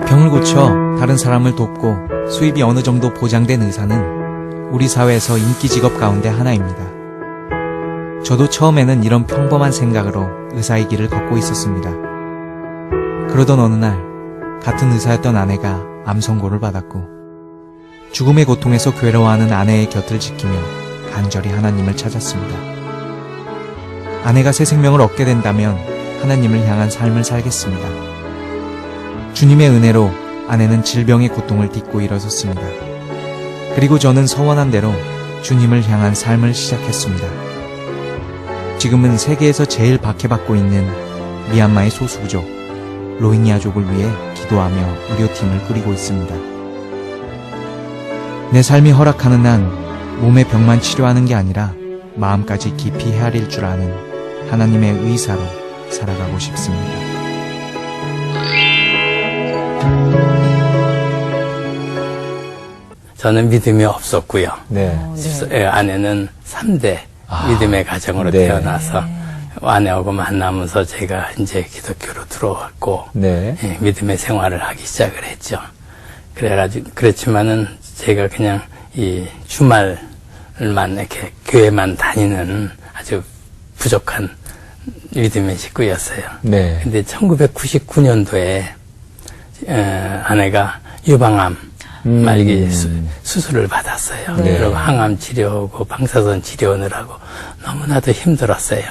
병을 고쳐 다른 사람을 돕고 수입이 어느 정도 보장된 의사는 우리 사회에서 인기 직업 가운데 하나입니다. 저도 처음에는 이런 평범한 생각으로 의사의 길을 걷고 있었습니다. 그러던 어느 날 같은 의사였던 아내가 암 선고를 받았고 죽음의 고통에서 괴로워하는 아내의 곁을 지키며 간절히 하나님을 찾았습니다. 아내가 새 생명을 얻게 된다면 하나님을 향한 삶을 살겠습니다. 주님의 은혜로 아내는 질병의 고통을 딛고 일어섰습니다. 그리고 저는 서원한 대로 주님을 향한 삶을 시작했습니다. 지금은 세계에서 제일 박해받고 있는 미얀마의 소수부족 로힝야족을 위해 기도하며 의료팀을 꾸리고 있습니다. 내 삶이 허락하는 한 몸의 병만 치료하는 게 아니라 마음까지 깊이 헤아릴 줄 아는 하나님의 의사로 살아가고 싶습니다. 저는 믿음이 없었고요. 네. 아내는 3대 믿음의 가정으로 네. 태어나서 아내하고 만나면서 제가 이제 기독교로 들어왔고 네. 예, 믿음의 생활을 하기 시작을 했죠. 그렇지만은 제가 그냥 이 주말만 이렇게 교회만 다니는 아주 부족한 믿음의 식구였어요. 네. 근데 1999년도에 아내가 유방암 말기 수술을 받았어요. 네. 그리고 항암 치료하고 방사선 치료하느라고 너무나도 힘들었어요.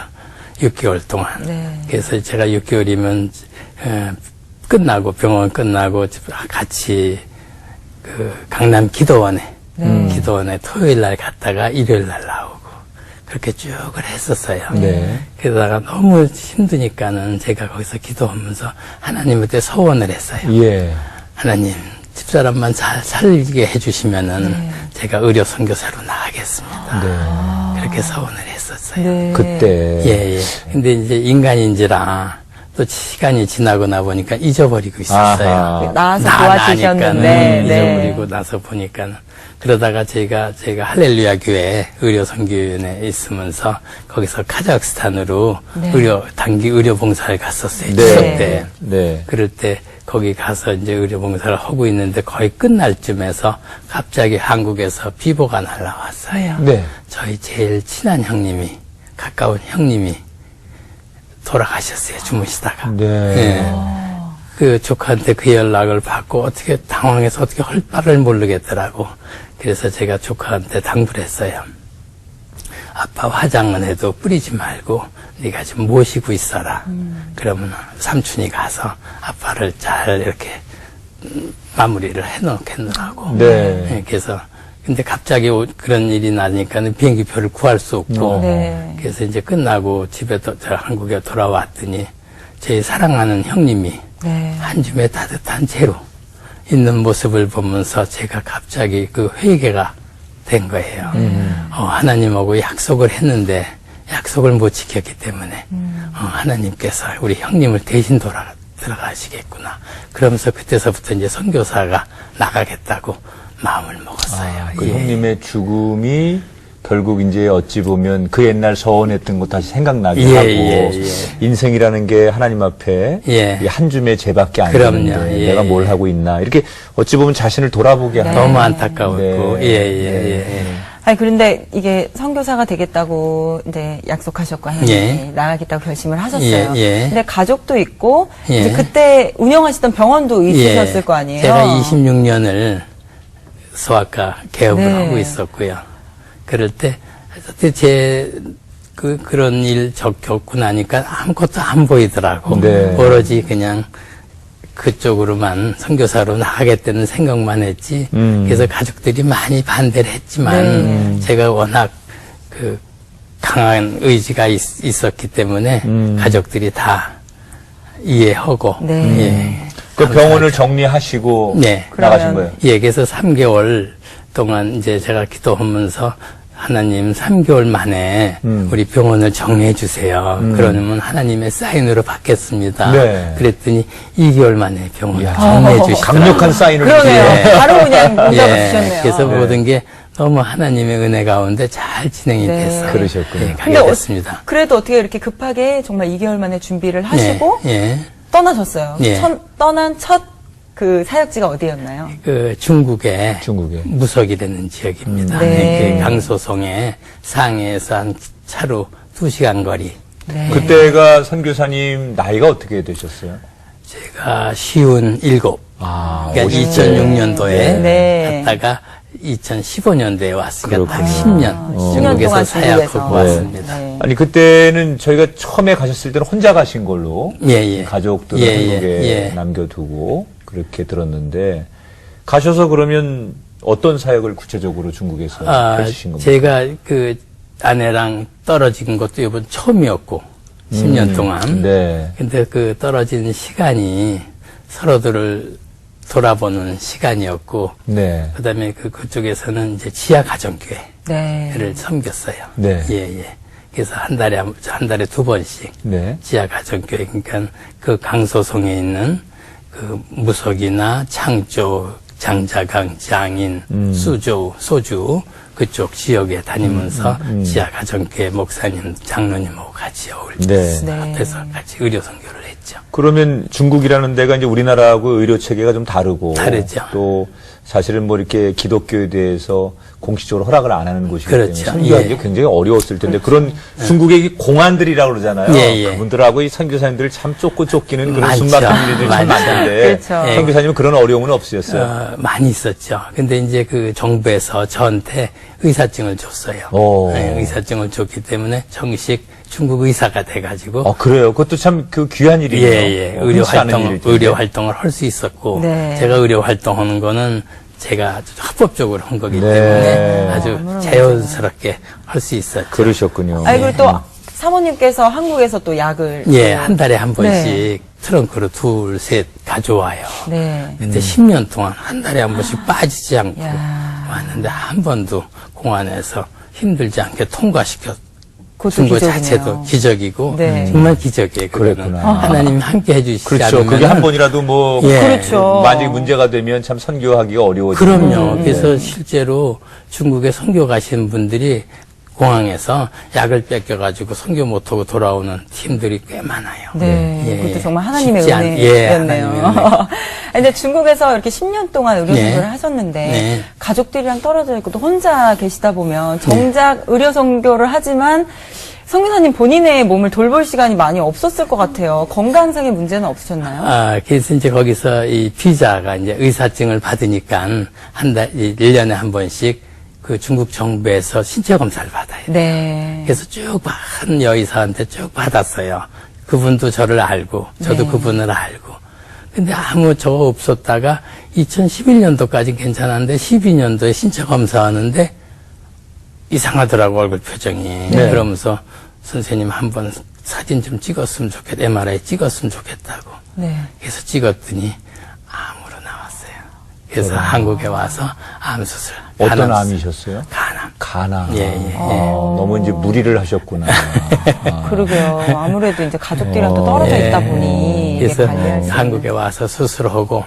6개월 동안. 네. 그래서 제가 6개월이면 끝나고 병원 끝나고 같이 그 강남 기도원에 기도원에 토요일 날 갔다가 일요일 날 나오고 그렇게 쭉을 했었어요. 네. 그러다가 너무 힘드니까는 제가 거기서 기도하면서 하나님한테 서원을 했어요. 예. 하나님, 집사람만 잘 살게 해주시면은 제가 의료 선교사로 나가겠습니다. 네. 그렇게 서원을 했었어요. 네. 그때. 예. 근데 이제 인간인지라 또 시간이 지나고 나 보니까 잊어버리고 있었어요. 아하. 나와서 나니까는 도와주셨는데. 잊어버리고 나서 보니까는 그러다가 제가 할렐루야 교회 의료 선교원에 있으면서 거기서 카자흐스탄으로 단기 의료 봉사를 갔었어요. 네. 추석 때. 네. 그럴 때 거기 가서 이제 의료 봉사를 하고 있는데 거의 끝날 쯤에서 갑자기 한국에서 비보가 날라왔어요. 네. 저희 제일 친한 형님이, 가까운 형님이 돌아가셨어요. 주무시다가. 네. 예. 그 조카한테 그 연락을 받고 어떻게 당황해서 어떻게 할 바를 모르겠더라고. 그래서 제가 조카한테 당부를 했어요. 아빠 화장은 해도 뿌리지 말고 네가 좀 모시고 있어라. 그러면 삼촌이 가서 아빠를 잘 이렇게 마무리를 해놓겠노라고. 네. 예, 그래서 근데 갑자기 그런 일이 나니까 비행기표를 구할 수 없고 네. 그래서 이제 끝나고 집에 저 한국에 돌아왔더니 제 사랑하는 형님이 네. 한 줌의 따뜻한 채로 있는 모습을 보면서 제가 갑자기 그 회개가 된 거예요. 하나님하고 약속을 했는데 약속을 못 지켰기 때문에 하나님께서 우리 형님을 대신 들어가시겠구나. 그러면서 그때서부터 이제 선교사가 나가겠다고 마음을 먹었어요. 그 예. 형님의 죽음이 결국 이제 어찌 보면 그 옛날 서원했던 것 다시 생각나게 예, 하고 예. 인생이라는 게 하나님 앞에 예. 이 한 줌의 죄밖에 안 그럼요. 되는데 예, 내가 뭘 예. 하고 있나 이렇게 어찌 보면 자신을 돌아보게 하는 너무 안타까웠고 네. 예. 아니, 그런데 이게 선교사가 되겠다고 이제 약속하셨고, 하나님이 예. 나가겠다고 결심을 하셨어요. 예. 근데 가족도 있고, 예. 이제 그때 운영하시던 병원도 있으셨을 거 아니에요? 제가 26년을 소아과 개업을 네. 하고 있었고요. 그럴 때 그런 일 겪고 나니까 아무것도 안 보이더라고. 네. 오로지 그냥 그쪽으로만 선교사로 나가겠다는 생각만 했지. 그래서 가족들이 많이 반대를 했지만 제가 워낙 그 강한 의지가 있었기 때문에 가족들이 다 이해하고 네. 예. 그 병원을 정리하시고 네. 나가신 거예요. 예, 그래서 3개월 동안 이제 제가 기도하면서 하나님 3개월 만에 우리 병원을 정리해 주세요. 그러면 하나님의 사인으로 받겠습니다. 네. 그랬더니 2개월 만에 병원을 이야, 정리해 주시더라고요. 강력한 사인을 그러네요. 주시네요. 바로 그냥 문자가 주셨네요. 그래서 네. 모든 게 너무 하나님의 은혜 가운데 잘 진행이 네. 됐어요. 그러셨군요. 예, 근데 가게 됐습니다. 그래도 어떻게 이렇게 급하게 정말 2개월 만에 준비를 하시고 예. 떠나셨어요. 예. 떠난 첫 그 사역지가 어디였나요? 그 중국의 중국에. 무석이라는 지역입니다. 네. 그 강소송에 상해에서 한 차로 2시간 거리. 네. 그때가 선교사님 나이가 어떻게 되셨어요? 제가 57. 아, 그러니까 50세. 2006년도에 네. 갔다가 2015년도에 왔으니까 딱 그렇군요. 10년 10년 중국에서 동안 사역하고 중국에서. 왔습니다. 네. 아니 그때는 저희가 처음에 가셨을 때는 혼자 가신 걸로 예. 가족들을 예, 한국에 예. 남겨두고 그렇게 들었는데 가셔서 그러면 어떤 사역을 구체적으로 중국에서 펼치신 겁니까? 제가 그 아내랑 떨어진 것도 이번 처음이었고 10년 동안. 네. 근데 그 떨어진 시간이 서로들을 돌아보는 시간이었고, 네. 그다음에 그쪽에서는 이제 지하 가정교회를 네. 섬겼어요. 네. 예. 그래서 한 달에 2번씩 네. 지하 가정교회, 그러니까 그 강소송에 있는 그 무속이나 창조, 장자강, 장인, 수조, 소주 그쪽 지역에 다니면서 지하 가정교회 목사님, 장로님하고 같이 네. 네. 앞에서 같이 의료 선교를 했죠. 그러면 중국이라는 데가 이제 우리나라하고 의료 체계가 좀 다르고 다르죠. 또 사실은 뭐 이렇게 기독교에 대해서 공식적으로 허락을 안 하는 곳이기 그렇죠. 때문에 선교하기 예. 가 굉장히 어려웠을 텐데 그런 중국의 이 공안들이라고 그러잖아요. 예. 그분들하고 이 선교사님들 참 쫓고 쫓기는 그런 많죠. 순박한 일들이 참 많죠. 많은데 그렇죠. 선교사님은 그런 어려움은 없으셨어요? 많이 있었죠. 근데 이제 그 정부에서 저한테 의사증을 줬어요. 오. 네, 의사증을 줬기 때문에 정식 중국 의사가 돼가지고 그래요. 그것도 참 그 귀한 일이에요. 예. 흔치 않은 일일 텐데. 의료 활동을 할 수 있었고, 네. 제가 의료 활동하는 거는 제가 아주 합법적으로 한 거기 네. 때문에 아주 자연스럽게 할 수 있었죠. 그러셨군요. 아니, 그리고 또 사모님께서 한국에서 또 약을. 예, 한 달에 한 번씩 네. 트렁크로 둘, 셋 가져와요. 네. 근데 10년 동안 한 달에 한 번씩 빠지지 않고 야. 왔는데 한 번도 공안에서 힘들지 않게 통과시켜 그것도 준 거 기적이네요. 자체도 기적이고 네. 정말 기적이에요. 그거는. 그랬구나. 하나님이 함께 해주시지 그렇죠. 않으면 그게 한 번이라도 뭐 예. 그렇죠. 만약에 문제가 되면 참 선교하기가 어려워지죠. 그럼요. 그래서 실제로 중국에 선교 가시는 분들이 공항에서 약을 뺏겨가지고 선교 못하고 돌아오는 팀들이 꽤 많아요. 네. 예. 그것도 정말 하나님의 쉽지 은혜였네요. 하나님의 은혜. 근데 중국에서 이렇게 10년 동안 의료 네. 선교를 하셨는데 네. 가족들이랑 떨어져 있고 또 혼자 계시다 보면 정작 의료 선교를 하지만 선교사님 본인의 몸을 돌볼 시간이 많이 없었을 것 같아요. 건강상의 문제는 없으셨나요? 그래서 이제 거기서 이 비자가 이제 의사증을 받으니까 한 달, 1년에 한 번씩 그 중국 정부에서 신체 검사를 받아요. 네. 그래서 쭉 한 여의사한테 쭉 받았어요. 그분도 저를 알고, 저도 네. 그분을 알고. 근데 아무 저거 없었다가 2011년도까지 괜찮았는데 12년도에 신체 검사하는데 이상하더라고, 얼굴 표정이. 네. 그러면서 선생님 한번 사진 좀 찍었으면 좋겠다. MRI 찍었으면 좋겠다고. 네. 그래서 찍었더니 암으로 나왔어요. 그래서 한국에 와서 암 수술. 어떤 간암 수술. 암이셨어요? 간암. 가나. 예. 너무 이제 무리를 하셨구나. 그러게요. 아무래도 이제 가족들이랑 또 떨어져 예. 있다 보니 이게 그래서 관리할 수 있는. 한국에 와서 수술하고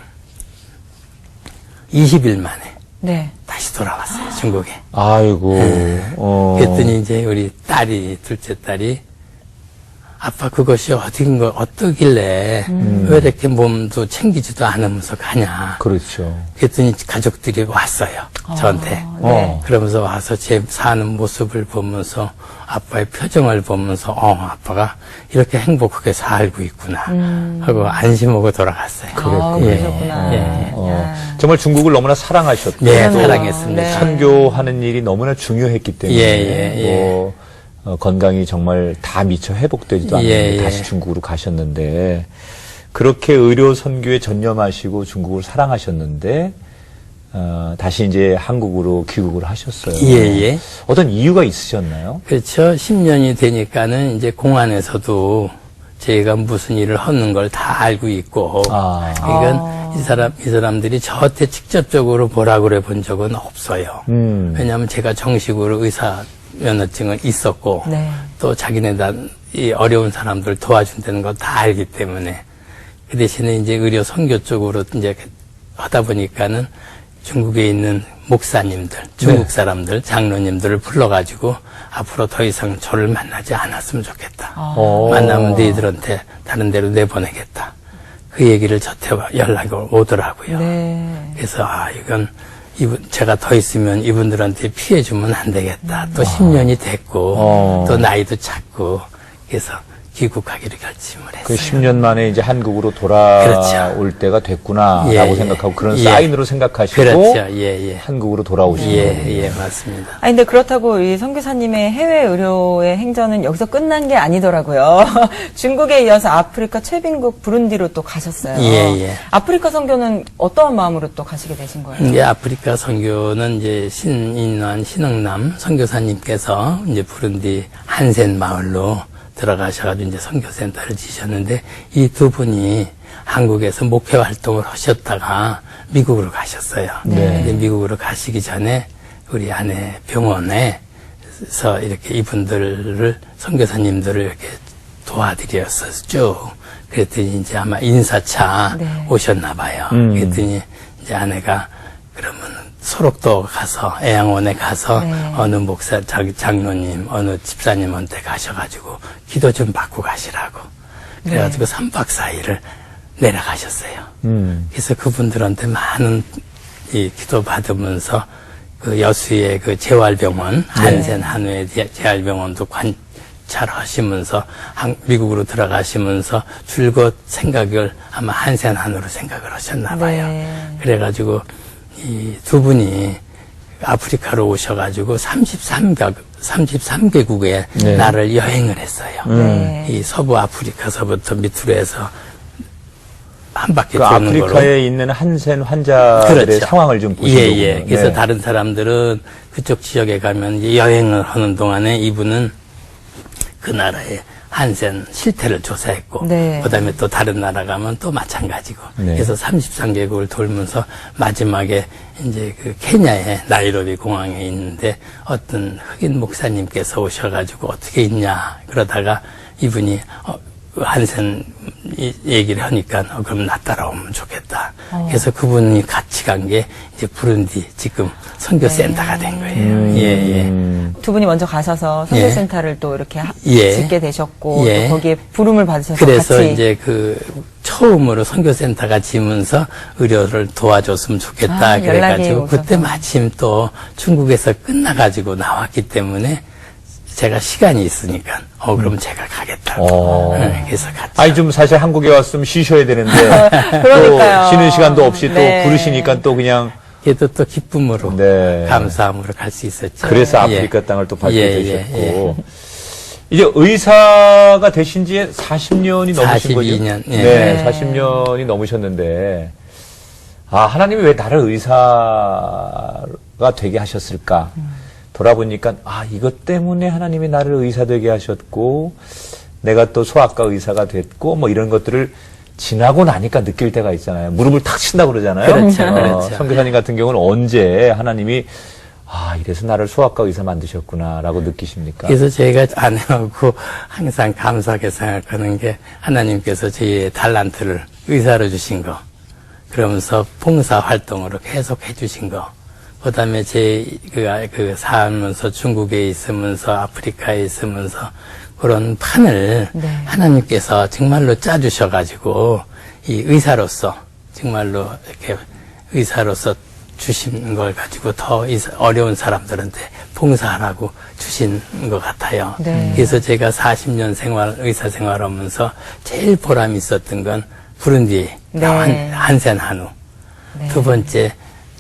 20일 만에 네. 다시 돌아왔어요. 중국에. 아이고. 그랬더니 이제 우리 딸이, 둘째 딸이 아빠 그것이 어떠길래 왜 이렇게 몸도 챙기지도 않으면서 가냐. 그렇죠. 그랬더니 가족들이 왔어요. 저한테. 네. 그러면서 와서 제 사는 모습을 보면서 아빠의 표정을 보면서 아빠가 이렇게 행복하게 살고 있구나 하고 안심하고 돌아갔어요. 그러셨구나. 정말 중국을 너무나 사랑하셨고 네, 또 사랑했습니다. 네. 선교하는 일이 너무나 중요했기 때문에 예. 뭐, 건강이 정말 다 미처 회복되지도 않는데 예. 다시 중국으로 가셨는데 그렇게 의료 선교에 전념하시고 중국을 사랑하셨는데 다시 이제 한국으로 귀국을 하셨어요. 예. 어떤 이유가 있으셨나요? 그렇죠. 10년이 되니까는 이제 공안에서도 제가 무슨 일을 하는 걸 다 알고 있고, 이건 이 사람들이 저한테 직접적으로 뭐라 그래 본 적은 없어요. 왜냐하면 제가 정식으로 의사 면허증은 있었고, 네. 또 자기네들 이 어려운 사람들 도와준다는 걸 다 알기 때문에 그 대신에 이제 의료 선교 쪽으로 이제 하다 보니까는 중국에 있는 목사님들, 중국 사람들, 장로님들을 불러가지고 앞으로 더 이상 저를 만나지 않았으면 좋겠다. 만나면 너희들한테 다른 데로 내보내겠다. 그 얘기를 저한테 연락이 오더라고요. 네. 그래서 이건 제가 더 있으면 이분들한테 피해 주면 안 되겠다. 또 10년이 됐고 또 나이도 찼고 그래서 귀국하기로 결심을 했어요. 그 10년 만에 이제 한국으로 돌아올 그렇죠. 때가 됐구나라고 예, 생각하고 그런 예. 사인으로 생각하시고 그렇죠. 예. 한국으로 돌아오신 거예요. 예, 맞습니다. 아니, 근데 그렇다고 이 선교사님의 해외 의료의 행전은 여기서 끝난 게 아니더라고요. 중국에 이어서 아프리카 최빈국 부룬디로 또 가셨어요. 예. 아프리카 선교는 어떠한 마음으로 또 가시게 되신 거예요? 이제 아프리카 선교는 이제 신인원 신흥남 선교사님께서 이제 부룬디 한센 마을로 들어가셔가지고 이제 선교센터를 지셨는데 이 두 분이 한국에서 목회 활동을 하셨다가 미국으로 가셨어요. 근데 미국으로 가시기 전에 우리 아내 병원에서 이렇게 이분들을 선교사님들을 이렇게 도와드렸었죠. 쭉. 그랬더니 이제 아마 인사차 네. 오셨나 봐요. 그랬더니 이제 아내가 그러면 소록도 가서 애양원에 가서 네. 어느 목사 장로님 어느 집사님한테 가셔가지고 기도 좀 받고 가시라고 그래가지고 3박 4일을 내려가셨어요. 그래서 그분들한테 많은 이 기도 받으면서 그 여수의 그 재활병원 한센 한우의 재활병원도 관찰하시면서 미국으로 들어가시면서 줄곧 생각을 아마 한센 한우로 생각을 하셨나 봐요. 네. 그래가지고 이 두 분이 아프리카로 오셔가지고 33개국에 네. 나를 여행을 했어요. 네. 이 서부 아프리카서부터 밑으로 해서 한 바퀴 그 도는 거로. 아프리카에 있는 한센 환자들의 그렇죠. 상황을 좀 보시고 예. 그래서 다른 사람들은 그쪽 지역에 가면 이제 여행을 하는 동안에 이분은 그 나라의 한센 실태를 조사했고 네. 그다음에 또 다른 나라 가면 또 마찬가지고 네. 그래서 33개국을 돌면서 마지막에 이제 그 케냐의 나이로비 공항에 있는데 어떤 흑인 목사님께서 오셔가지고 어떻게 있냐 그러다가 이분이 한센 얘기를 하니까 그럼 나 따라오면 좋겠다. 그래서 그분이 같이 간 게 이제 부룬디 지금 선교센터가 된 거예요. 예. 두 분이 먼저 가셔서 선교센터를 또 이렇게 예. 짓게 되셨고 예. 또 거기에 부름을 받으셔서 그래서 같이 이제 그 처음으로 선교센터가 지면서 의료를 도와줬으면 좋겠다. 연락이 그래가지고 오셔서. 그때 마침 또 중국에서 끝나가지고 나왔기 때문에 제가 시간이 있으니까 그럼 제가 가겠다고. 그래서 갔죠. 아니 좀 사실 한국에 왔으면 쉬셔야 되는데 그러니까요. 또 쉬는 시간도 없이 네. 또 부르시니까 또 그냥 그래도 또 기쁨으로 네. 감사함으로 갈 수 있었죠. 그래서 예. 아프리카 땅을 또 밟게 예, 되셨고 이제 의사가 되신 지 40년이 넘으신 거죠? 42년, 예. 네, 40년이 넘으셨는데 하나님이 왜 나를 의사가 되게 하셨을까? 돌아보니까 이것 때문에 하나님이 나를 의사 되게 하셨고 내가 또 소아과 의사가 됐고 뭐 이런 것들을 지나고 나니까 느낄 때가 있잖아요. 무릎을 탁 친다고 그러잖아요. 그렇죠. 선교사님 같은 경우는 언제 하나님이 이래서 나를 소아과 의사 만드셨구나라고 느끼십니까? 그래서 저희가 아내하고 항상 감사하게 생각하는 게 하나님께서 저희의 달란트를 의사로 주신 거, 그러면서 봉사 활동으로 계속 해주신 거, 그 다음에 살면서 중국에 있으면서 아프리카에 있으면서 그런 판을 하나님께서 정말로 짜주셔가지고 이 의사로서 정말로 이렇게 의사로서 주신 걸 가지고 더 어려운 사람들한테 봉사하라고 주신 것 같아요. 네. 그래서 제가 40년 의사 생활하면서 제일 보람이 있었던 건 부룬디 한센 한우. 네. 두 번째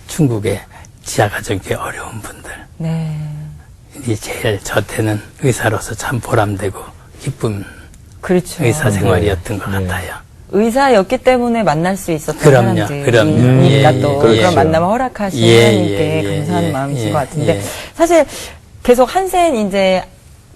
중국의 지하가정계 어려운 분들. 네. 이 제일 저한테는 의사로서 참 보람되고 기쁜 그렇죠. 의사 생활이었던 것 같아요. 의사였기 때문에 만날 수 있었던 그럼요. 사람들이니까 예, 또 그렇죠. 그런 만남을 허락하신 하나님께 감사하는 마음이신 것 같은데 사실 계속 한센 이제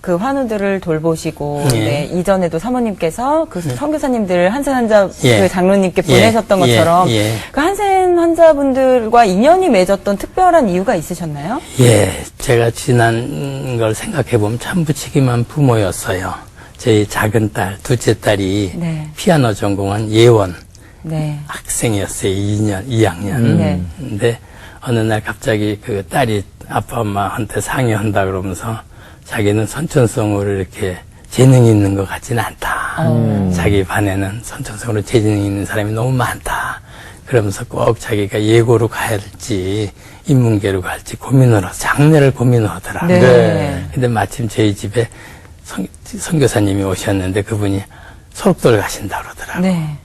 그 환우들을 돌보시고 이전에도 사모님께서 그 선교사님들 한센 환자 그 장로님께 보내셨던 것처럼 그 한센 환자분들과 인연이 맺었던 특별한 이유가 있으셨나요? 예, 제가 지난 걸 생각해 보면 참 부치기만 부모였어요. 저희 작은 딸, 둘째 딸이 피아노 전공한 예원 학생이었어요. 2학년. 근데 어느 날 갑자기 그 딸이 아빠 엄마한테 상의한다 그러면서 자기는 선천성으로 이렇게 재능이 있는 것 같지는 않다. 자기 반에는 선천적으로 재능이 있는 사람이 너무 많다. 그러면서 꼭 자기가 예고로 가야 할지 인문계로 갈지 장래를 고민하더라고요. 네. 근데 마침 저희 집에 선교사님이 오셨는데 그분이 소록도를 가신다 그러더라고요. 네.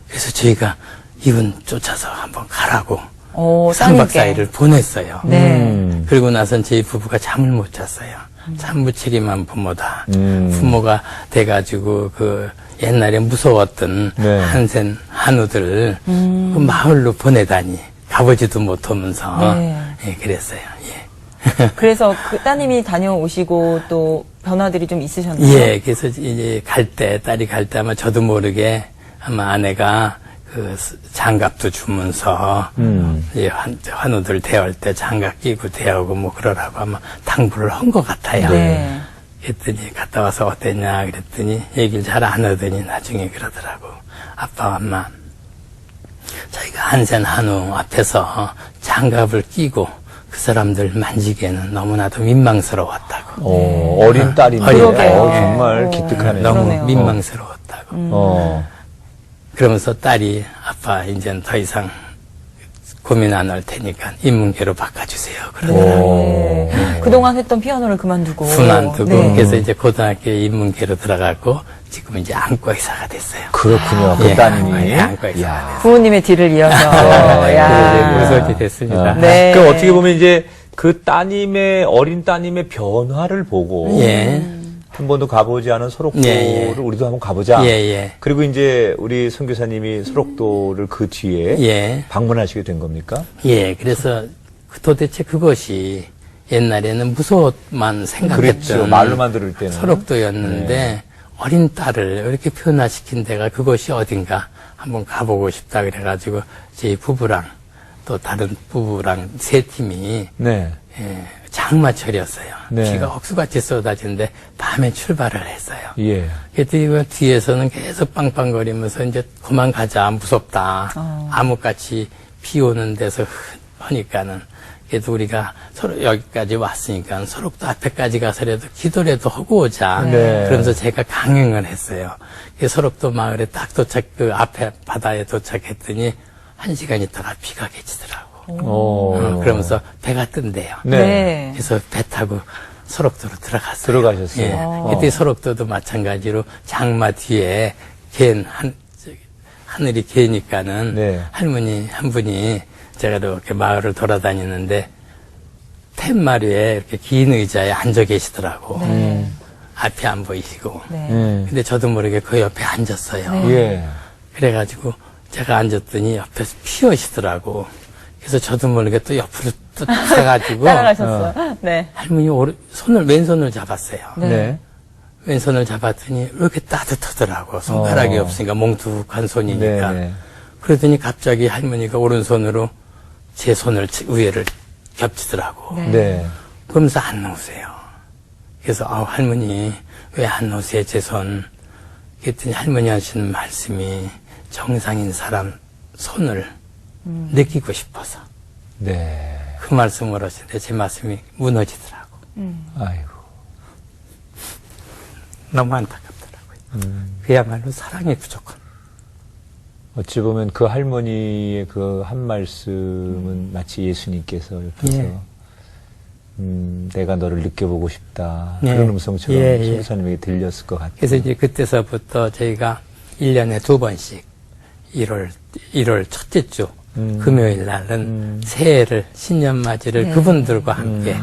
그래서 저희가 이분 쫓아서 한번 가라고 오, 3박 따님께. 4일을 보냈어요. 네. 그리고 나선 저희 부부가 잠을 못 잤어요. 참 무책임한 부모다. 부모가 돼가지고 그 옛날에 무서웠던 네. 한센 한우들 그 마을로 보내다니 가보지도 못하면서 네. 예, 그랬어요. 예. 그래서 그 따님이 다녀오시고 또 변화들이 좀 있으셨나요? 예, 그래서 이제 딸이 갈 때 아마 저도 모르게 아마 아내가 그 장갑도 주면서 예, 환우들 대할 때 장갑 끼고 대하고 뭐 그러라고 아마 당부를 한 것 같아요. 네. 그랬더니 갔다 와서 어땠냐 그랬더니 얘기를 잘 안 하더니 나중에 그러더라고. 아빠 엄마 자기가 한센 한우 앞에서 장갑을 끼고 그 사람들 만지기에는 너무나도 민망스러웠다고. 어린 딸인데 그러게요. 정말 기특하네요. 너무 그러네요. 민망스러웠다고. 그러면서 딸이 아빠 이제는 더 이상 고민 안 할 테니까 인문계로 바꿔주세요. 그러더라고요. 네. 그동안 했던 피아노를 그만두고. 그만두고 네. 그래서 이제 고등학교 인문계로 들어가고 지금 이제 안과 의사가 됐어요. 그렇군요. 그 예, 따님이. 안과 의사가 야. 됐어요. 부모님의 뒤를 이어서. 네, 야. 그래서 이제 의사가 됐습니다. 네. 그 어떻게 보면 이제 그 어린 따님의 변화를 보고 예. 한 번도 가보지 않은 소록도를 예, 예. 우리도 한번 가보자. 예, 예. 그리고 이제 우리 선교사님이 소록도를 그 뒤에 예. 방문하시게 된 겁니까? 예, 그래서 도대체 그것이 옛날에는 무서워만 생각했던 그랬죠. 말로만 들을 때는. 소록도였는데 어린 딸을 이렇게 변화시킨 데가 그것이 어딘가 한번 가보고 싶다 그래가지고 저희 부부랑 또 다른 부부랑 세 팀이 네. 예, 장마철이었어요. 네. 비가 억수같이 쏟아지는데 밤에 출발을 했어요. 예. 그랬더니 그 뒤에서는 계속 빵빵거리면서 이제 그만 가자 무섭다. 암흑같이 비 오는 데서 하니까는 그래도 우리가 서로 여기까지 왔으니까 소록도 앞에까지 가서라도 기도라도 하고 오자. 네. 그러면서 제가 강행을 했어요. 그 소록도 마을에 딱 그 앞에 바다에 도착했더니 1시간 있다가 비가 그치더라고. 그러면서 배가 뜬대요. 네. 네. 그래서 배 타고 소록도로 들어갔어요. 들어가셨어요. 예. 그때 소록도도 마찬가지로 장마 뒤에 하늘이 개니까는 네. 할머니 한 분이 제가 이렇게 마을을 돌아다니는데 팻마루에 이렇게 긴 의자에 앉아 계시더라고. 앞이 안 보이시고. 네. 근데 저도 모르게 그 옆에 앉았어요. 예. 그래가지고 제가 앉았더니 옆에서 피우시더라고. 그래서 저도 모르게 또 옆으로 또 타가지고 따라가셨어요. 네. 할머니 왼손을 잡았어요. 네. 왼손을 잡았더니 왜 이렇게 따뜻하더라고. 손가락이 없으니까 몽툭한 손이니까. 네. 그러더니 갑자기 할머니가 오른손으로 제 손을 위에를 겹치더라고. 네. 네. 그러면서 안 놓으세요. 그래서 할머니 왜 안 놓으세요 제 손. 그랬더니 할머니 하시는 말씀이 정상인 사람 손을 느끼고 싶어서 네. 그 말씀을 하시는데 제 말씀이 무너지더라고. 아이고. 너무 안타깝더라고요. 그야말로 사랑이 부족한. 어찌 보면 그 할머니의 그 한 말씀은 마치 예수님께서 옆에서 예. 내가 너를 느껴보고 싶다. 예. 그런 음성처럼 예, 예. 선교사님에게 들렸을 것 같아요. 그래서 이제 그때서부터 저희가 1년에 2번씩 1월 첫째 주 금요일 날은 새해를 신년맞이를 그분들과 함께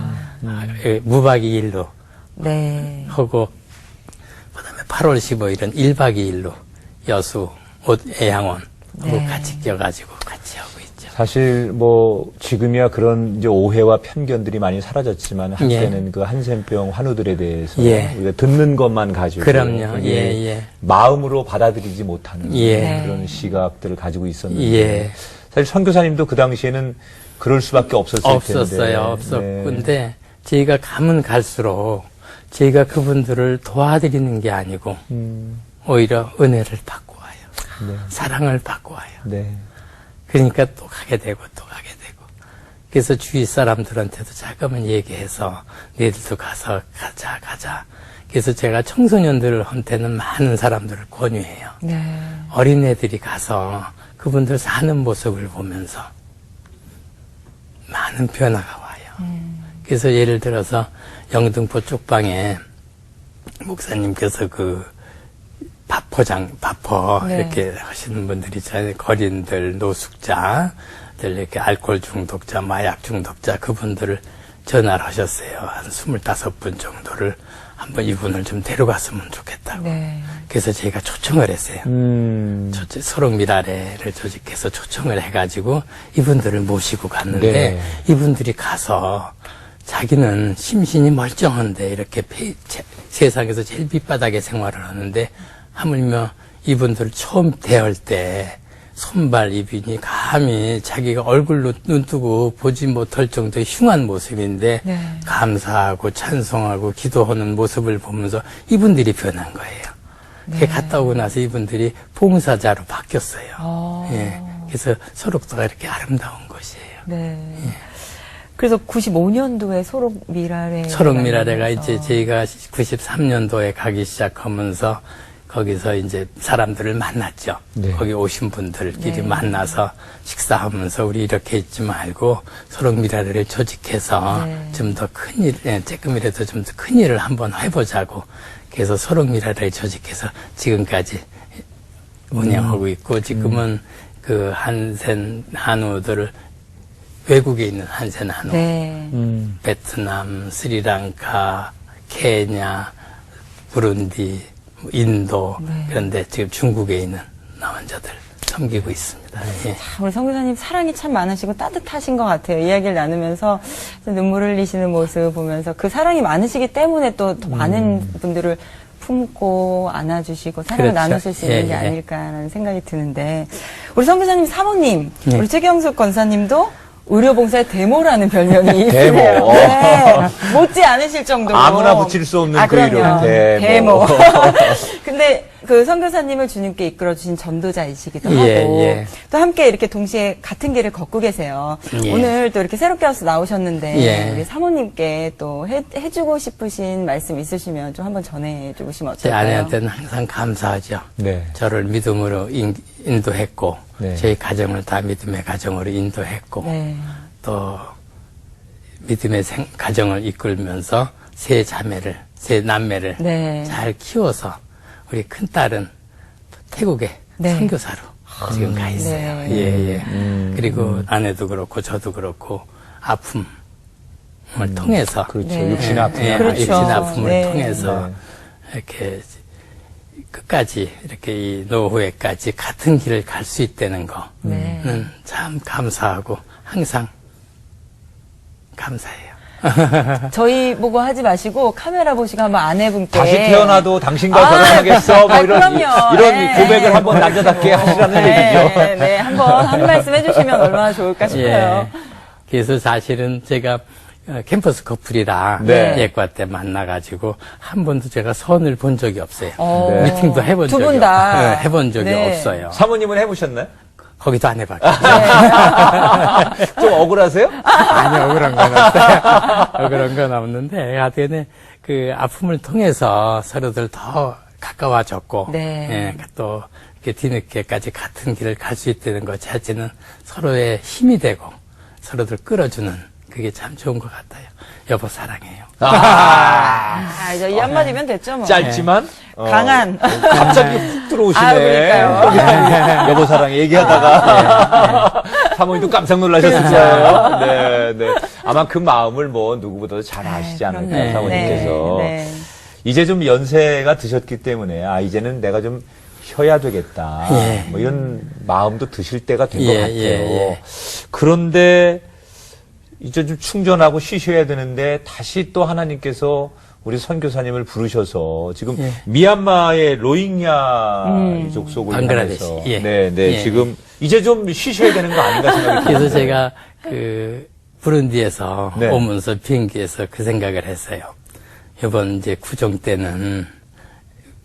무박 2일로 네. 하고 그다음에 8월 15일은 1박 2일로 여수 애양원하고 네. 같이 껴가지고 같이 하고 있죠. 사실 뭐 지금이야 그런 이제 오해와 편견들이 많이 사라졌지만 한때는 그 한센병 환우들에 대해서 예. 우리가 듣는 것만 가지고 그럼요. 그게 예, 예. 마음으로 받아들이지 못하는 예. 그런 시각들을 가지고 있었는데 예. 사실 선교사님도 그 당시에는 그럴 수밖에 없었을 텐데 없었어요. 없었고. 네. 근데 저희가 가면 갈수록 저희가 그분들을 도와드리는 게 아니고 오히려 은혜를 받고 와요. 네. 사랑을 받고 와요. 네. 그러니까 또 가게 되고 또 가게 되고. 그래서 주위 사람들한테도 자꾸만 얘기해서 너희들도 가서 가자. 그래서 제가 청소년들한테는 많은 사람들을 권유해요. 네. 어린애들이 가서 그분들 사는 모습을 보면서 많은 변화가 와요. 그래서 예를 들어서 영등포 쪽방에 목사님께서 그 밥퍼 네. 이렇게 하시는 분들이 있잖아요. 거린들, 노숙자들, 이렇게 알코올 중독자, 마약 중독자 그분들을 전화를 하셨어요. 한 25분 정도를 한번 이분을 좀 데려갔으면 좋겠다고. 네. 그래서 저희가 초청을 했어요. 소록미라레를 조직해서 초청을 해가지고 이분들을 모시고 갔는데 네. 이분들이 가서 자기는 심신이 멀쩡한데 이렇게 세상에서 제일 밑바닥에 생활을 하는데 하물며 이분들을 처음 대할 때 손발 입이니 감히 자기가 얼굴로 눈 뜨고 보지 못할 정도의 흉한 모습인데 네. 감사하고 찬송하고 기도하는 모습을 보면서 이분들이 변한 거예요. 그게 갔다 오고 나서 이분들이 봉사자로 바뀌었어요. 예. 그래서 소록도가 이렇게 아름다운 곳이에요. 네. 그래서 95년도에 소록미라레. 소록미라레가 이제 저희가 93년도에 가기 시작하면서 거기서 이제 사람들을 만났죠. 네. 거기 오신 분들끼리 네. 만나서 식사하면서 우리 이렇게 있지 말고 소록미라레를 조직해서 네. 좀 더 큰 일, 조금이라도 좀 더 큰 일을 한번 해보자고. 그래서 소록미라레를 조직해서 지금까지 운영하고 있고 지금은 그 한센 한우들을 외국에 있는 한센 한우, 네. 베트남, 스리랑카, 케냐, 부룬디, 인도 네. 그런데 지금 중국에 있는 남원자들 섬기고 있습니다. 예. 우리 성교사님 사랑이 참 많으시고 따뜻하신 것 같아요. 이야기를 나누면서 눈물을 흘리시는 모습 보면서 그 사랑이 많으시기 때문에 또 더 많은 분들을 품고 안아주시고 사랑을 그렇죠. 나누실 수 있는 게 예. 아닐까라는 생각이 드는데 우리 성교사님 사모님 예. 우리 최경숙 권사님도 의료봉사의 데모라는 별명이 데모. 있으세요. 네. 못지 않으실 정도로 아무나 붙일 수 없는 그 그럼요. 이름 데모. 근데 그 선교사님을 주님께 이끌어주신 전도자이시기도 예, 하고 예. 또 함께 이렇게 동시에 같은 길을 걷고 계세요. 예. 오늘 또 이렇게 새롭게 와서 나오셨는데 예. 우리 사모님께 또 해주고 싶으신 말씀 있으시면 좀 한번 전해주시면 제 어떨까요? 아내한테는 항상 감사하죠. 네. 저를 믿음으로 인도했고 네. 저희 가정을 다 믿음의 가정으로 인도했고 네. 또 믿음의 가정을 이끌면서 세 남매를 네. 잘 키워서 우리 큰 딸은 태국에 네. 선교사로 지금 가 있어요. 네. 예. 그리고 아내도 그렇고 저도 그렇고 아픔을 통해서 그렇죠. 네. 육신 아픔. 예, 그렇죠. 육신 아픔을 네. 통해서 이렇게 끝까지 이렇게 이 노후에까지 같은 길을 갈 수 있다는 거는 네. 참 감사하고 항상 감사해요. 저희 보고 하지 마시고 카메라 보시고 한번 아내분께 다시 태어나도 당신과 결혼하겠어. 뭐 이런 그럼요. 이런 네. 고백을 한번 남자답게 하시라는 얘기죠. 네, 네, 한번 한 말씀 해주시면 얼마나 좋을까 싶어요. 그래서 사실은 제가 캠퍼스 커플이라 네. 예과 때 만나가지고 한 번도 제가 선을 본 적이 없어요. 어. 네. 미팅도 해본 두 적이 분 다. 네, 해본 적이 네. 없어요. 사모님은 해보셨나요? 거기도 안 해봤죠. 좀 억울하세요? 아니, 억울한 건 없어요. 억울한 건 없는데, 하여튼, 그 아픔을 통해서 서로들 더 가까워졌고, 네. 예, 또, 이렇게 뒤늦게까지 같은 길을 갈 수 있다는 것 자체는 서로의 힘이 되고, 서로들 끌어주는, 그게 참 좋은 것 같아요. 여보, 사랑해요. 이제 이 한마디면 됐죠, 뭐. 짧지만 강한. 갑자기 훅 들어오시네. 아, 그러니까요. 여보 사랑 얘기하다가 사모님도 깜짝 놀라셨을 거예요. 네, 네. 아마 그 마음을 뭐 누구보다도 잘 아시지 않을까 그럼요. 사모님께서. 네, 네. 이제 좀 연세가 드셨기 때문에 이제는 내가 좀 쉬어야 되겠다. 예. 뭐 이런 마음도 드실 때가 된 것 예, 같아요. 예. 그런데 이제 좀 충전하고 쉬셔야 되는데 다시 또 하나님께서 우리 선교사님을 부르셔서 지금 예. 미얀마의 로힝야 이족 속을 방글라데시. 향해서 예. 네, 네. 예. 지금 이제 좀 쉬셔야 되는 거 아닌가 생각이 그래서 드는데. 제가 부룬디에서 네. 오면서 비행기에서 그 생각을 했어요. 이번 이제 구정 때는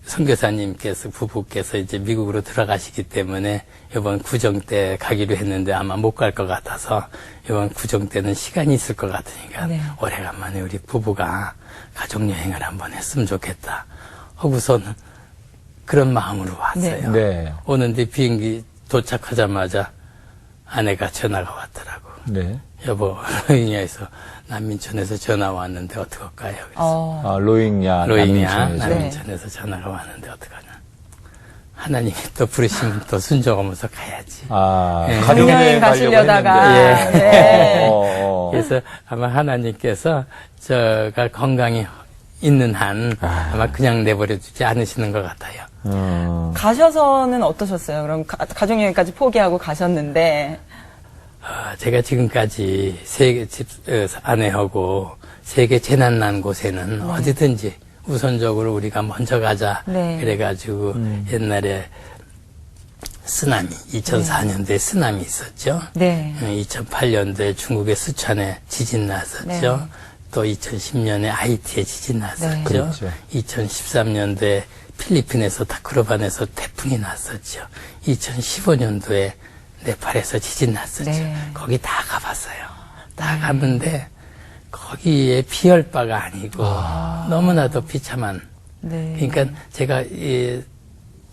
선교사님께서 부부께서 이제 미국으로 들어가시기 때문에 이번 구정 때 가기로 했는데 아마 못 갈 것 같아서 이번 구정 때는 시간이 있을 것 같으니까 네. 오래간만에 우리 부부가 가족 여행을 한번 했으면 좋겠다 하고서는 그런 마음으로 왔어요. 네. 오는데 비행기 도착하자마자 아내가 전화가 왔더라고. 네. 여보, 로힝야에서 난민촌에서 전화 왔는데 어떡할까요? 그래서 아, 로힝야 로힝야 난민촌에서. 난민촌에서 전화가 왔는데 어떡하냐. 하나님이 또 부르시면 또 순종하면서 가야지. 아, 예. 가족여행 가시려다가. 했는데. 네. 그래서 아마 하나님께서 저가 건강이 있는 한 아마 그냥 내버려 두지 않으시는 것 같아요. 가셔서는 어떠셨어요? 그럼 가족여행까지 포기하고 가셨는데. 제가 지금까지 아내하고 세계 재난 난 곳에는 어디든지 우선적으로 우리가 먼저 가자. 네. 그래가지고 옛날에 쓰나미, 2004년도에 쓰나미 있었죠. 네. 2008년도에 중국의 쓰촨에 지진 났었죠. 네. 또 2010년에 하이티에 지진 났었죠. 네. 그렇죠. 2013년도에 필리핀에서 타크로반에서 태풍이 났었죠. 2015년도에 네팔에서 지진 났었죠. 네. 거기 다 가봤어요. 다 갔는데 거기에 피할 바가 아니고 너무나도 비참한. 네. 그러니까 제가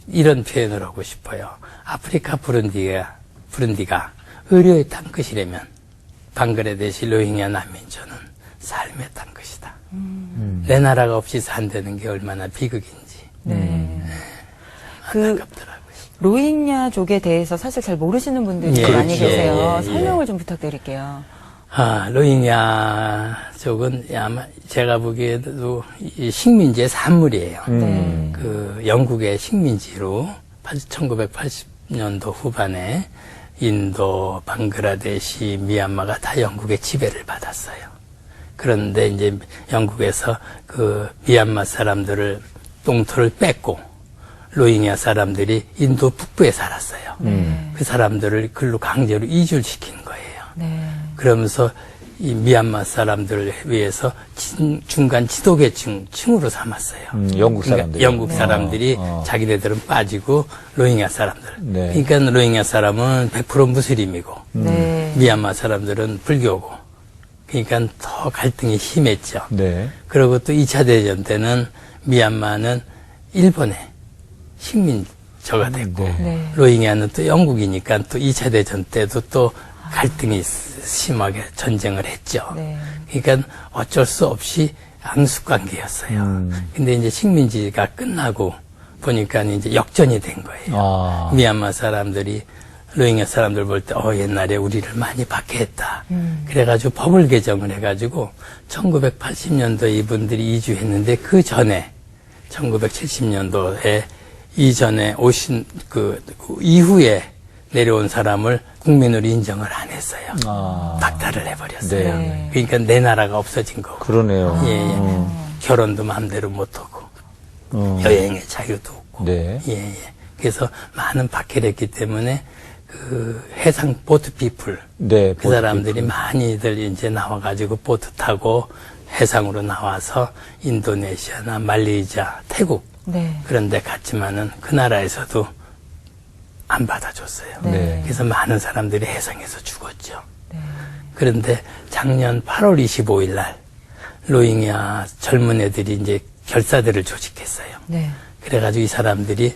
이런 표현을 하고 싶어요. 아프리카 부룬디가 의료의 땅끝이라면 방글라데시 로힝야 난민촌은 삶의 땅끝이다. 내 나라가 없이 산다는 게 얼마나 비극인지. 네. 안타깝더라고요. 로힝야족에 대해서 사실 잘 모르시는 분들이 예, 많이 그렇죠. 계세요. 예, 예. 설명을 좀 부탁드릴게요. 로힝야 쪽은 아마 제가 보기에도 이 식민지의 산물이에요. 네. 그 영국의 식민지로 1980년도 후반에 인도, 방글라데시, 미얀마가 다 영국의 지배를 받았어요. 그런데 이제 영국에서 그 미얀마 사람들을 똥토를 뺏고 로힝야 사람들이 인도 북부에 살았어요. 그 사람들을 글로 강제로 이주를 시킨 거예요. 네. 그러면서 이 미얀마 사람들을 위해서 중간 지도계층으로 삼았어요. 영국 사람들. 영국 사람들이 자기네들은 빠지고 로힝야 사람들. 네. 그러니까 로힝야 사람은 100% 무슬림이고 네. 미얀마 사람들은 불교고. 그러니까 더 갈등이 심했죠. 네. 그리고 또 2차 대전 때는 미얀마는 일본의 식민저가 됐고 네. 로힝야는 또 영국이니까 또 2차 대전 때도 또 갈등이 심하게 전쟁을 했죠. 네. 그러니까 어쩔 수 없이 앙숙관계였어요. 근데 이제 식민지가 끝나고 보니까 이제 역전이 된 거예요. 미얀마 사람들이 로힝야 사람들 볼 때, 옛날에 우리를 많이 박해했다. 그래가지고 법을 개정을 해가지고 1980년도에 이분들이 이주했는데 그 전에 1970년도에 이전에 오신 이후에 내려온 사람을 국민으로 인정을 안 했어요. 박탈을 해버렸어요. 네. 그러니까 내 나라가 없어진 거고. 그러네요. 예. 결혼도 마음대로 못하고 여행의 자유도 없고. 네. 예. 그래서 많은 박해를 했기 때문에 그 해상 보트 피플 네, 그 사람들이 많이들 이제 나와가지고 보트 타고 해상으로 나와서 인도네시아나 말레이시아, 태국 네. 그런 데 갔지만은 그 나라에서도 안 받아줬어요. 네. 그래서 많은 사람들이 해상에서 죽었죠. 그런데 작년 8월 25일 날 로힝야 젊은 애들이 이제 결사대를 조직했어요. 네. 그래가지고 이 사람들이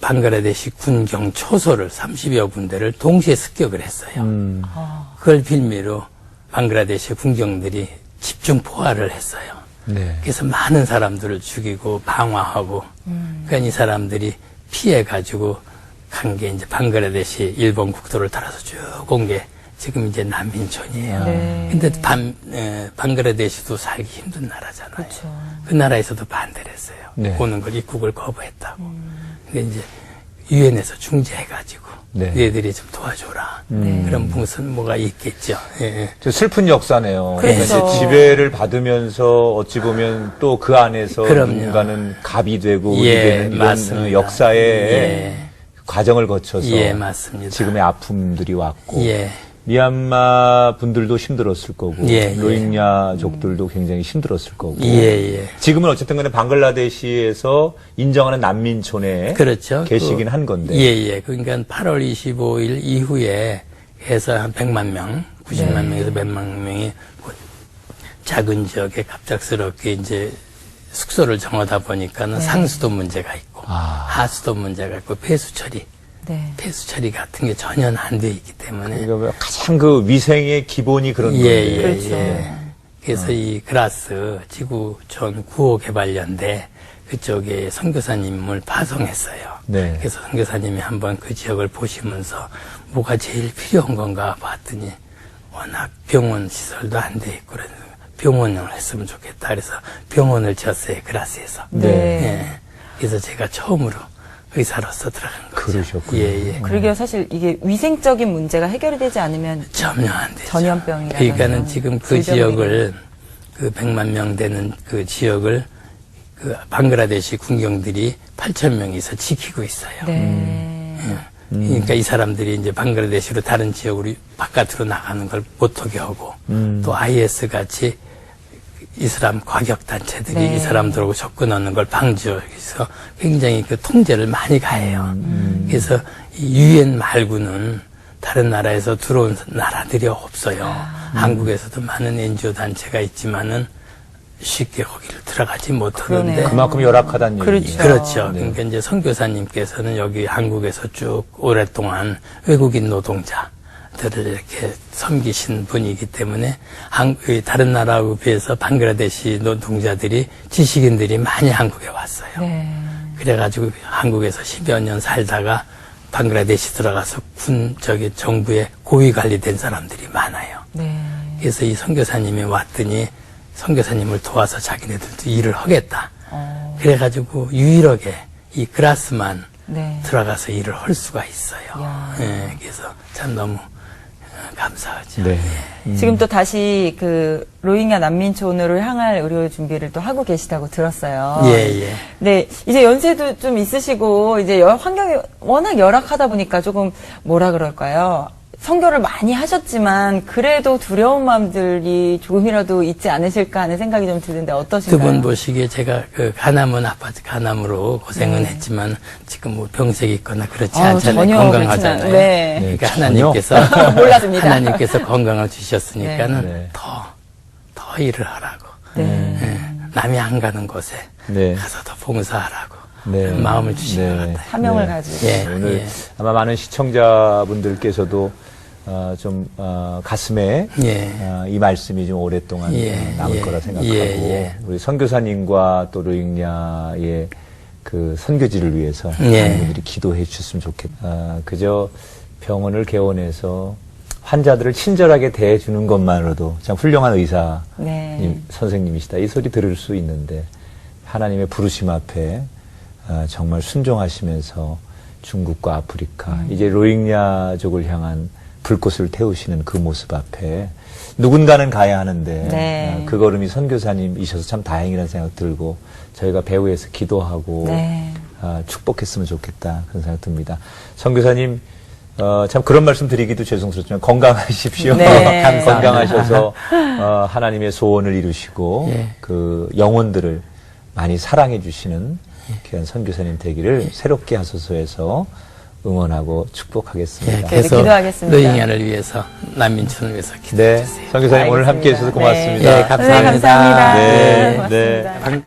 방글라데시 군경 초소를 30여 군데를 동시에 습격을 했어요. 그걸 빌미로 방글라데시 군경들이 집중 포화를 했어요. 네. 그래서 많은 사람들을 죽이고 방화하고 그러니까 이 사람들이 피해가지고 간 게 이제 방글라데시 일본 국도를 따라서 쭉 온 게 지금 이제 난민촌이에요. 네. 근데 방글라데시도 살기 힘든 나라잖아요. 그렇죠. 그 나라에서도 반대를 했어요. 네. 오는 걸 입국을 거부했다고. 근데 이제 유엔에서 중재해가지고 네. 너희들이 좀 도와줘라. 그런 무슨 뭐가 있겠죠. 예. 저 슬픈 역사네요. 그러니까 그렇죠. 이제 지배를 받으면서 어찌 보면 또 그 안에서 그럼요. 누군가는 갑이 되고 을이 예, 되는 이런 맞습니다. 역사의 예. 과정을 거쳐서 예, 맞습니다. 지금의 아픔들이 왔고 예. 미얀마 분들도 힘들었을 거고 예, 예. 로힝야족들도 굉장히 힘들었을 거고 예. 지금은 어쨌든 간에 방글라데시에서 인정하는 난민촌에 그렇죠. 계시긴 한 건데 예. 그러니까 8월 25일 이후에 해서 한 100만 명, 90만 명에서 100만 명이 작은 지역에 갑작스럽게 이제 숙소를 정하다 보니까는 상수도 문제가 있고 하수도 문제가 있고 폐수 처리 같은 게 전혀 안 돼 있기 때문에 그러니까 가장 그 위생의 기본이 그런 건데 그렇죠. 그래서 이 그라스 지구촌 구호 개발연대 그쪽에 선교사님을 파송했어요. 네. 그래서 선교사님이 한번 그 지역을 보시면서 뭐가 제일 필요한 건가 봤더니 워낙 병원 시설도 안 돼 있고 그래서 병원을 했으면 좋겠다. 그래서 병원을 지었어요. 그라스에서. 네. 예. 그래서 제가 처음으로 의사로서 들어간 거죠. 그러셨군요. 예. 그러게요. 사실 이게 위생적인 문제가 해결이 되지 않으면 전혀 안 되죠. 전염병이라든가 그러니까는 지금 그 질병이 지역을 그 100만 명 되는 그 지역을 그 방글라데시 군경들이 8천 명이서 지키고 있어요. 네. 그러니까 이 사람들이 이제 방글라데시로 다른 지역으로 바깥으로 나가는 걸 못하게 하고 또 IS 같이 이슬람 과격 단체들이 네. 이 사람들하고 접근하는 걸 방지하기 위해서 굉장히 그 통제를 많이 가해요. 그래서 이 유엔 말고는 다른 나라에서 들어온 나라들이 없어요. 한국에서도 많은 NGO 단체가 있지만은 쉽게 거기를 들어가지 못하는데 그러네요. 그만큼 열악하다는 그렇죠. 얘기죠. 그렇죠. 그러니까 이제 선교사님께서는 여기 한국에서 쭉 오랫동안 외국인 노동자들을 이렇게 섬기신 분이기 때문에 다른 나라하고 비해서 방글라데시 노동자들이 지식인들이 많이 한국에 왔어요. 네. 그래가지고 한국에서 10여 년 살다가 방글라데시 들어가서 정부에 고위 관리된 사람들이 많아요. 네. 그래서 이 선교사님이 왔더니 선교사님을 도와서 자기네들도 일을 하겠다. 그래가지고 유일하게 이 그라스만 네. 들어가서 일을 할 수가 있어요. 야. 예, 그래서 참 너무 감사하죠. 네. 지금 또 다시 그 로힝야 난민촌으로 향할 의료 준비를 또 하고 계시다고 들었어요. 예. 네, 이제 연세도 좀 있으시고 이제 환경이 워낙 열악하다 보니까 조금 뭐라 그럴까요? 선교를 많이 하셨지만 그래도 두려운 마음들이 조금이라도 있지 않으실까 하는 생각이 좀 드는데 어떠신가요? 두 분 보시기에 제가 그 가남은 아파트 가남으로 고생은 했지만 지금 뭐 병색이 있거나 그렇지 않잖아요. 전혀 건강하잖아요. 그렇진 않- 네. 그러니까 전혀. 하나님께서 몰랐습니다. 하나님께서 건강을 주셨으니까는 네. 더 일을 하라고. 네. 예, 남이 안 가는 곳에 네. 가서 더 봉사하라고 네. 그런 마음을 주신 네. 것 같아요. 사명을 네. 가지고. 예, 오늘 예. 아마 많은 시청자분들께서도 가슴에 예. 이 말씀이 좀 오랫동안 예, 남을 예, 거라 생각하고 예. 우리 선교사님과 또 로힝야의 그 선교지를 위해서 예. 많은 분들이 기도해 주셨으면 좋겠다. 그저 병원을 개원해서 환자들을 친절하게 대해주는 것만으로도 참 훌륭한 의사 네. 선생님이시다. 이 소리 들을 수 있는데 하나님의 부르심 앞에 정말 순종하시면서 중국과 아프리카 이제 로힝야족을 향한 불꽃을 태우시는 그 모습 앞에 누군가는 가야 하는데 네. 그 걸음이 선교사님이셔서 참 다행이라는 생각 들고 저희가 배후에서 기도하고 네. 축복했으면 좋겠다 그런 생각 듭니다. 선교사님 참 그런 말씀 드리기도 죄송스럽지만 건강하십시오. 네. 건강하셔서 하나님의 소원을 이루시고 예. 그 영혼들을 많이 사랑해 주시는 귀한 선교사님 되기를 새롭게 하소서해서 응원하고 축복하겠습니다. 네, 기도하겠습니다. 로힝야를 위해서 난민촌을 위해서 기도해 네, 주세요. 선교사님 오늘 함께 해주셔서 알겠습니다. 고맙습니다. 네, 감사합니다. 네, 감사합니다. 네, 고맙습니다. 네.